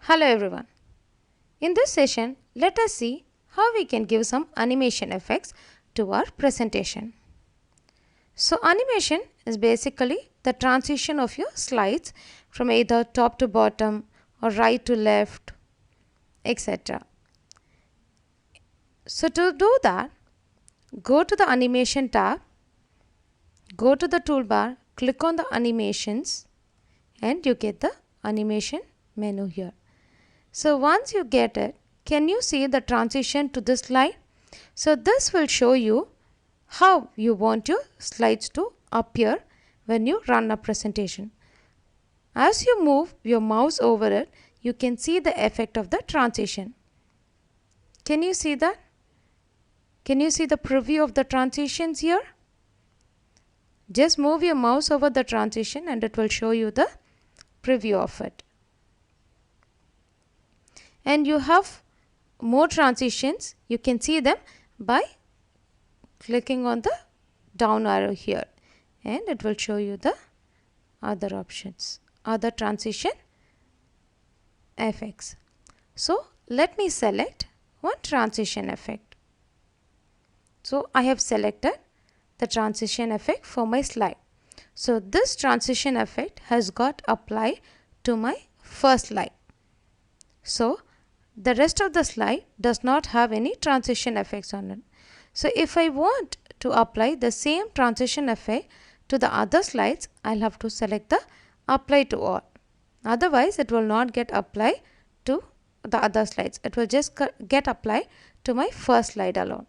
Hello everyone. In this session, let us see how we can give some animation effects to our presentation. So animation is basically the transition of your slides from either top to bottom or right to left, etc. So to do that, go to the animation tab, go to the toolbar, click on the animations and you get the animation menu here. So once you get it, can you see the transition to this slide? So this will show you how you want your slides to appear when you run a presentation. As you move your mouse over it, you can see the effect of the transition. Can you see that? Can you see the preview of the transitions here? Just move your mouse over the transition and it will show you the preview of it. And you have more transitions. You can see them by clicking on the down arrow here and it will show you the other options, other transition effects. So let me select one transition effect. So I have selected the transition effect for my slide. So this transition effect has got applied to my first slide. So the rest of the slide does not have any transition effects on it. So if I want to apply the same transition effect to the other slides, I'll have to select the apply to all. Otherwise, it will not get applied to the other slides. It will just get applied to my first slide alone.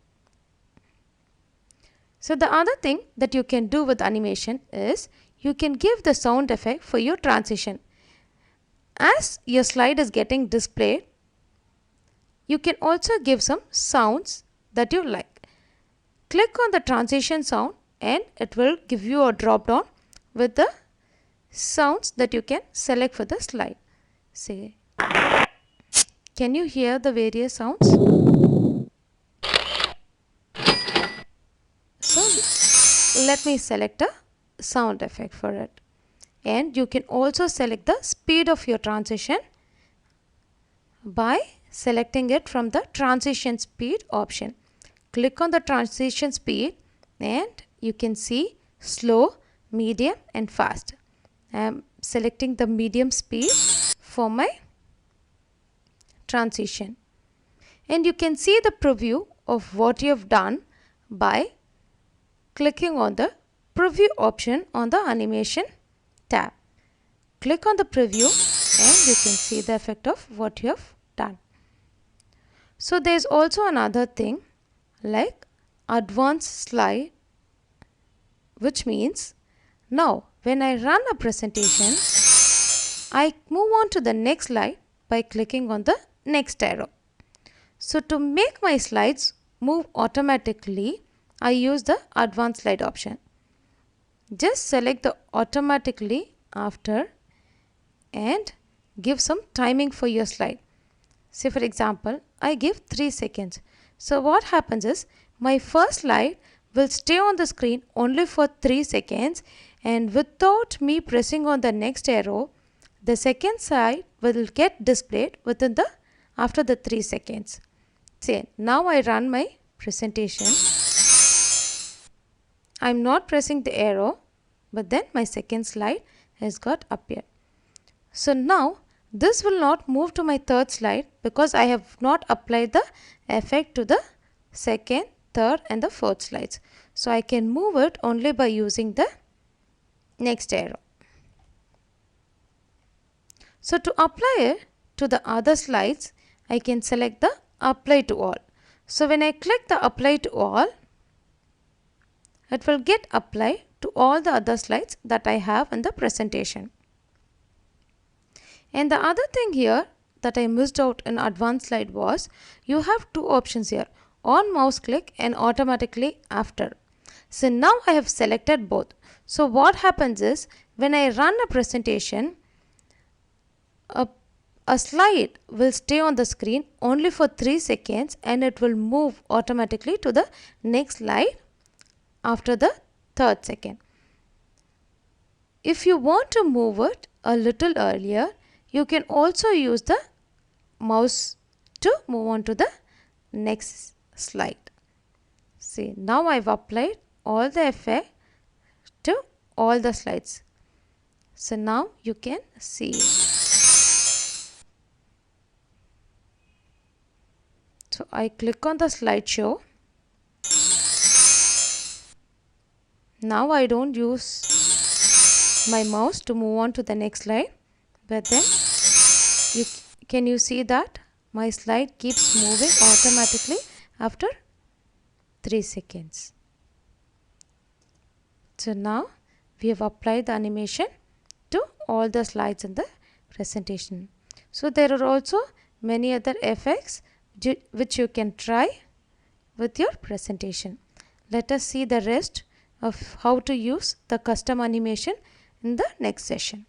So the other thing that you can do with animation is you can give the sound effect for your transition. As your slide is getting displayed, you can also give some sounds that you like. Click on the transition sound and it will give you a drop down with the sounds that you can select for the slide. Say, can you hear the various sounds? So let me select a sound effect for it. And you can also select the speed of your transition by selecting it from the transition speed option. Click on the transition speed and you can see slow, medium and fast. I am selecting the medium speed for my transition. And you can see the preview of what you have done by clicking on the preview option on the animation tab. Click on the preview and you can see the effect of what you have done. So there is also another thing like advanced slide, which means now when I run a presentation, I move on to the next slide by clicking on the next arrow. So to make my slides move automatically, I use the advanced slide option. Just select the automatically after and give some timing for your slide. Say for example, I give 3 seconds. So what happens is my first slide will stay on the screen only for 3 seconds and without me pressing on the next arrow, the second slide will get displayed within the after the 3 seconds. Say now I run my presentation. I'm not pressing the arrow, but then my second slide has got appeared. So now this will not move to my third slide because I have not applied the effect to the second, third and the fourth slides. So I can move it only by using the next arrow. So to apply it to the other slides, I can select the apply to all. So when I click the apply to all, it will get applied to all the other slides that I have in the presentation. And the other thing here that I missed out in advanced slide was you have two options here, on mouse click and automatically after. So now I have selected both. So what happens is when I run a presentation, a slide will stay on the screen only for 3 seconds and it will move automatically to the next slide after the third second. If you want to move it a little earlier, you can also use the mouse to move on to the next slide. See, now I've applied all the effect to all the slides. So now you can see it. So I click on the slideshow. Now I don't use my mouse to move on to the next slide, but then can you see that my slide keeps moving automatically after 3 seconds. So now we have applied the animation to all the slides in the presentation. So there are also many other effects which you can try with your presentation. Let us see the rest of how to use the custom animation in the next session.